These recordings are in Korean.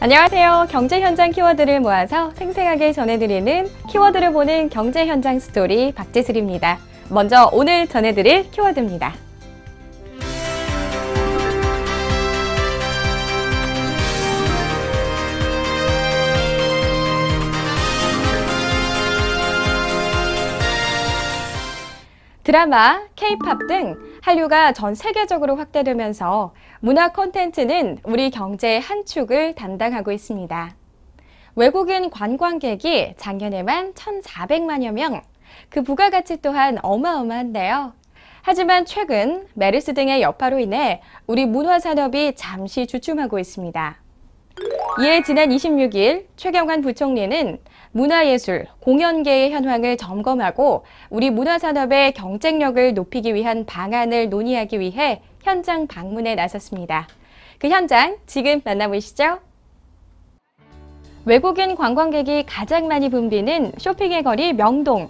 안녕하세요. 경제 현장 키워드를 모아서 생생하게 전해드리는 키워드를 보는 경제 현장 스토리 박재슬입니다. 먼저 오늘 전해드릴 키워드입니다. 드라마, K-팝 등 한류가 전 세계적으로 확대되면서 문화 콘텐츠는 우리 경제의 한 축을 담당하고 있습니다. 외국인 관광객이 작년에만 1,400만여 명, 그 부가가치 또한 어마어마한데요. 하지만 최근 메르스 등의 여파로 인해 우리 문화산업이 잠시 주춤하고 있습니다. 이에 지난 26일 최경환 부총리는 문화예술, 공연계의 현황을 점검하고 우리 문화산업의 경쟁력을 높이기 위한 방안을 논의하기 위해 현장 방문에 나섰습니다. 그 현장 지금 만나보시죠. 외국인 관광객이 가장 많이 붐비는 쇼핑의 거리 명동.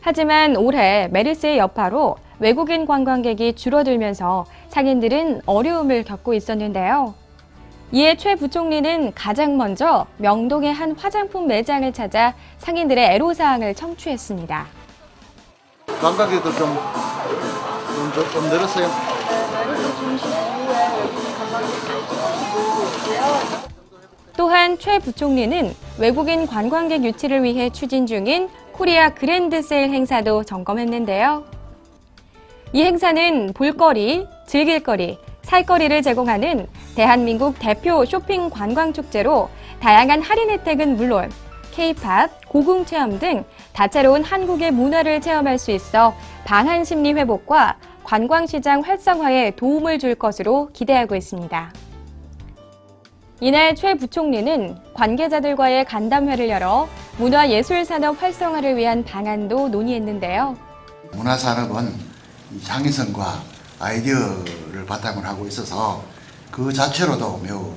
하지만 올해 메르스의 여파로 외국인 관광객이 줄어들면서 상인들은 어려움을 겪고 있었는데요. 이에 최 부총리는 가장 먼저 명동의 한 화장품 매장을 찾아 상인들의 애로사항을 청취했습니다. 관광객도 좀 늘었어요? 또한 최 부총리는 외국인 관광객 유치를 위해 추진 중인 코리아 그랜드 세일 행사도 점검했는데요. 이 행사는 볼거리, 즐길거리, 살거리를 제공하는 대한민국 대표 쇼핑 관광축제로 다양한 할인 혜택은 물론 K-팝, 고궁체험 등 다채로운 한국의 문화를 체험할 수 있어 방한 심리 회복과 관광시장 활성화에 도움을 줄 것으로 기대하고 있습니다. 이날 최 부총리는 관계자들과의 간담회를 열어 문화예술산업 활성화를 위한 방안도 논의했는데요. 문화산업은 창의성과 아이디어를 바탕으로 하고 있어서 그 자체로도 매우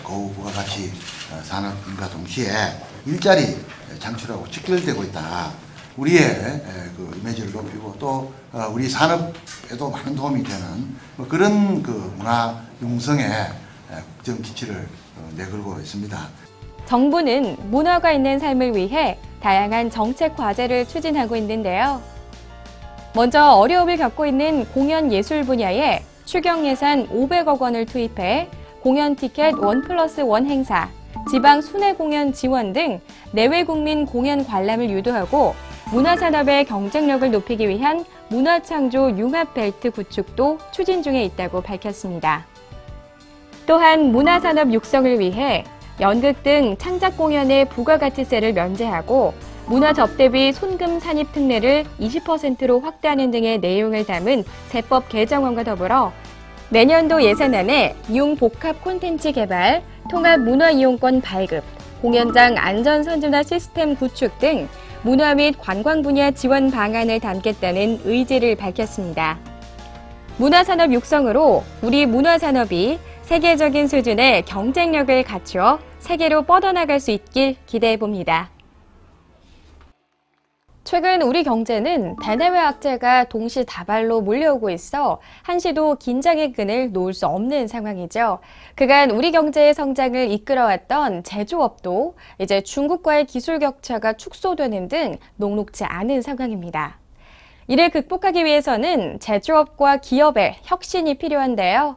고부가가치 산업인과 동시에 일자리 창출하고 직결되고 있다. 우리의 그 이미지를 높이고 또 우리 산업에도 많은 도움이 되는 그런 그 문화 융성의 국정 지침을 내걸고 있습니다. 정부는 문화가 있는 삶을 위해 다양한 정책 과제를 추진하고 있는데요. 먼저 어려움을 겪고 있는 공연 예술 분야에 추경 예산 500억 원을 투입해 공연 티켓 1+1 행사, 지방 순회 공연 지원 등 내외 국민 공연 관람을 유도하고 문화산업의 경쟁력을 높이기 위한 문화창조 융합벨트 구축도 추진 중에 있다고 밝혔습니다. 또한 문화산업 육성을 위해 연극 등 창작 공연의 부가가치세를 면제하고 문화접대비 손금 산입 특례를 20%로 확대하는 등의 내용을 담은 세법 개정안과 더불어 내년도 예산안에 융복합 콘텐츠 개발, 통합 문화이용권 발급, 공연장 안전선진화 시스템 구축 등 문화 및 관광 분야 지원 방안을 담겠다는 의지를 밝혔습니다. 문화산업 육성으로 우리 문화산업이 세계적인 수준의 경쟁력을 갖추어 세계로 뻗어나갈 수 있길 기대해봅니다. 최근 우리 경제는 대내외 악재가 동시다발로 몰려오고 있어 한시도 긴장의 끈을 놓을 수 없는 상황이죠. 그간 우리 경제의 성장을 이끌어왔던 제조업도 이제 중국과의 기술 격차가 축소되는 등 녹록지 않은 상황입니다. 이를 극복하기 위해서는 제조업과 기업의 혁신이 필요한데요.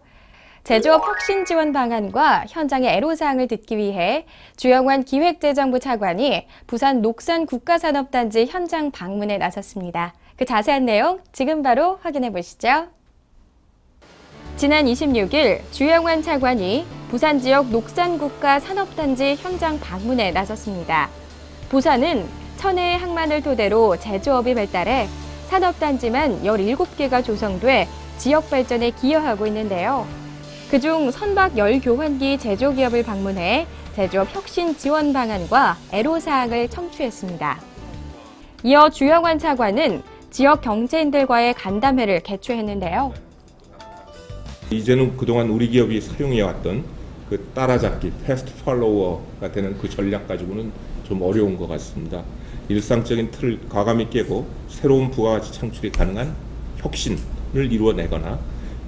제조업 혁신 지원 방안과 현장의 애로사항을 듣기 위해 주영환 기획재정부 차관이 부산 녹산 국가산업단지 현장 방문에 나섰습니다. 그 자세한 내용 지금 바로 확인해 보시죠. 지난 26일 주영환 차관이 부산 지역 녹산 국가산업단지 현장 방문에 나섰습니다. 부산은 천혜의 항만을 토대로 제조업이 발달해 산업단지만 17개가 조성돼 지역 발전에 기여하고 있는데요. 그중 선박 열교환기 제조기업을 방문해 제조업 혁신 지원 방안과 애로사항을 청취했습니다. 이어 주영환 차관은 지역 경제인들과의 간담회를 개최했는데요. 이제는 그동안 우리 기업이 사용해왔던 그 따라잡기, 패스트 팔로워가 되는 그 전략 가지고는 좀 어려운 것 같습니다. 일상적인 틀을 과감히 깨고 새로운 부가가치 창출이 가능한 혁신을 이루어내거나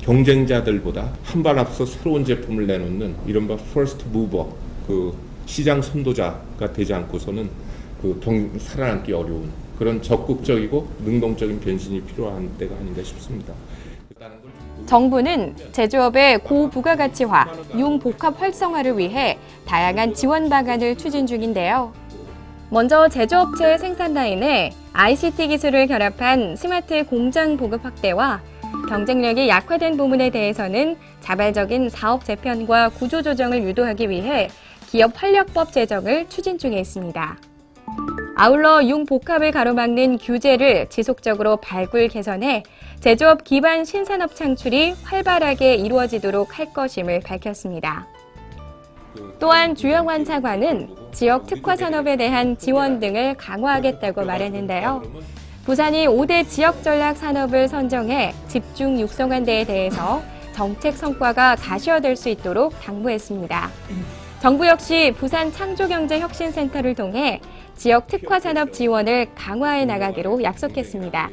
경쟁자들보다 한 발 앞서 새로운 제품을 내놓는 이른바 퍼스트 무버 그 시장 선도자가 되지 않고서는 살아남기 어려운 그런 적극적이고 능동적인 변신이 필요한 때가 아닌가 싶습니다. 정부는 제조업의 고부가가치화, 융복합 활성화를 위해 다양한 지원 방안을 추진 중인데요. 먼저 제조업체 생산 라인에 ICT 기술을 결합한 스마트 공장 보급 확대와 경쟁력이 약화된 부문에 대해서는 자발적인 사업 재편과 구조 조정을 유도하기 위해 기업 활력법 제정을 추진 중에 있습니다. 아울러 융복합을 가로막는 규제를 지속적으로 발굴 개선해 제조업 기반 신산업 창출이 활발하게 이루어지도록 할 것임을 밝혔습니다. 또한 주영환 차관은 지역 특화 산업에 대한 지원 등을 강화하겠다고 말했는데요. 부산이 5대 지역 전략 산업을 선정해 집중 육성한 데에 대해서 정책 성과가 가시화될 수 있도록 당부했습니다. 정부 역시 부산 창조경제혁신센터를 통해 지역 특화 산업 지원을 강화해 나가기로 약속했습니다.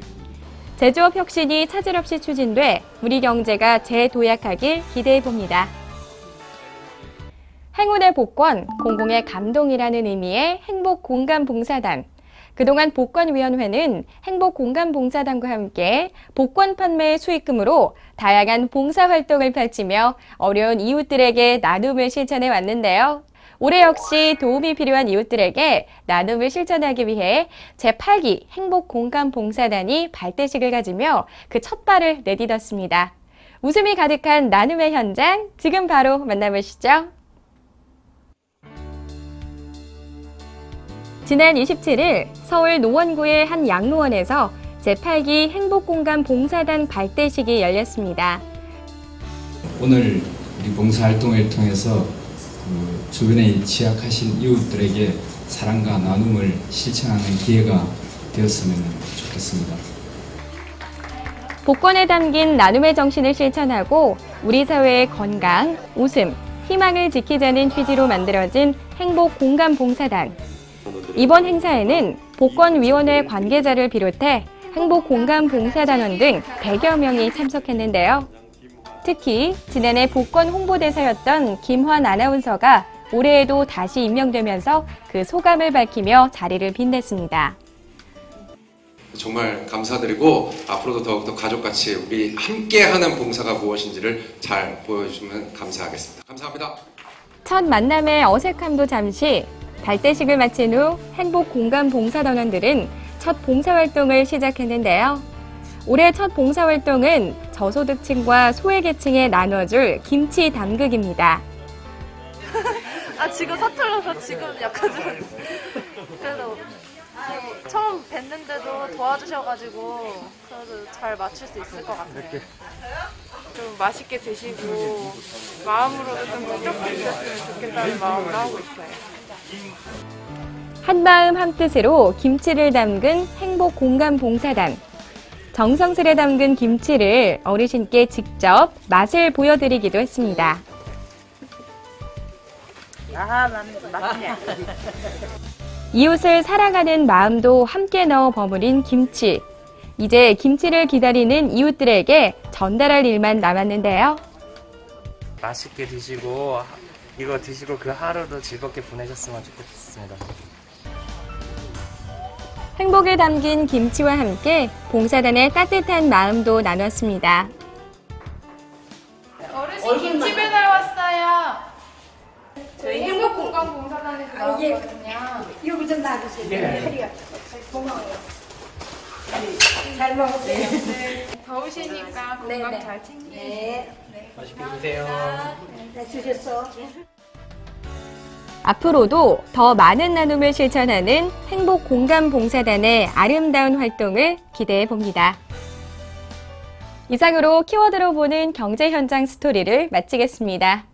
제조업 혁신이 차질 없이 추진돼 우리 경제가 재도약하길 기대해 봅니다. 행운의 복권, 공공의 감동이라는 의미의 행복공감봉사단. 그동안 복권위원회는 행복공감봉사단과 함께 복권 판매의 수익금으로 다양한 봉사활동을 펼치며 어려운 이웃들에게 나눔을 실천해 왔는데요. 올해 역시 도움이 필요한 이웃들에게 나눔을 실천하기 위해 제8기 행복공감봉사단이 발대식을 가지며 그 첫 발을 내딛었습니다. 웃음이 가득한 나눔의 현장, 지금 바로 만나보시죠. 지난 27일 서울 노원구의 한 양로원에서 제8기 행복공감봉사단 발대식이 열렸습니다. 오늘 우리 봉사활동을 통해서 주변에 취약하신 이웃들에게 사랑과 나눔을 실천하는 기회가 되었으면 좋겠습니다. 복권에 담긴 나눔의 정신을 실천하고 우리 사회의 건강, 웃음, 희망을 지키자는 취지로 만들어진 행복공감봉사단. 이번 행사에는 복권위원회 관계자를 비롯해 행복공감봉사단원 등 100여 명이 참석했는데요. 특히 지난해 복권 홍보대사였던 김환 아나운서가 올해에도 다시 임명되면서 그 소감을 밝히며 자리를 빛냈습니다. 정말 감사드리고 앞으로도 더욱더 가족같이 우리 함께하는 봉사가 무엇인지를 잘 보여주면 감사하겠습니다. 감사합니다. 첫 만남의 어색함도 잠시, 발대식을 마친 후 행복공감봉사단원들은 첫 봉사활동을 시작했는데요. 올해 첫 봉사활동은 저소득층과 소외계층에 나눠줄 김치 담그기입니다. 지금 서툴러서 지금 약간 좀 그래도 처음 뵀는데도 도와주셔가지고 그래도 잘 맞출 수 있을 것 같아요. 좀 맛있게 드시고 마음으로도 좀 만족해주셨으면 좋겠다는 마음으로 하고 있어요. 한마음 한뜻으로 김치를 담근 행복공감봉사단. 정성스레 담근 김치를 어르신께 직접 맛을 보여드리기도 했습니다. 맞네. 이웃을 사랑하는 마음도 함께 넣어 버무린 김치. 이제 김치를 기다리는 이웃들에게 전달할 일만 남았는데요. 맛있게 드시고 이거 드시고 그 하루도 즐겁게 보내셨으면 좋겠습니다. 행복을 담긴 김치와 함께 봉사단의 따뜻한 마음도 나눴습니다. 어르신 김치 배달 왔어요. 저희 행복공감봉사단에서 나왔거든요. 여기 좀 놔주세요. 허리가 고마워요. 잘 먹으세요. 네, 더우시니까 건강 잘 챙기세요. 네. 맛있게 드세요. 네, 주셨어. 앞으로도 더 많은 나눔을 실천하는 행복공감봉사단의 아름다운 활동을 기대해 봅니다. 이상으로 키워드로 보는 경제 현장 스토리를 마치겠습니다.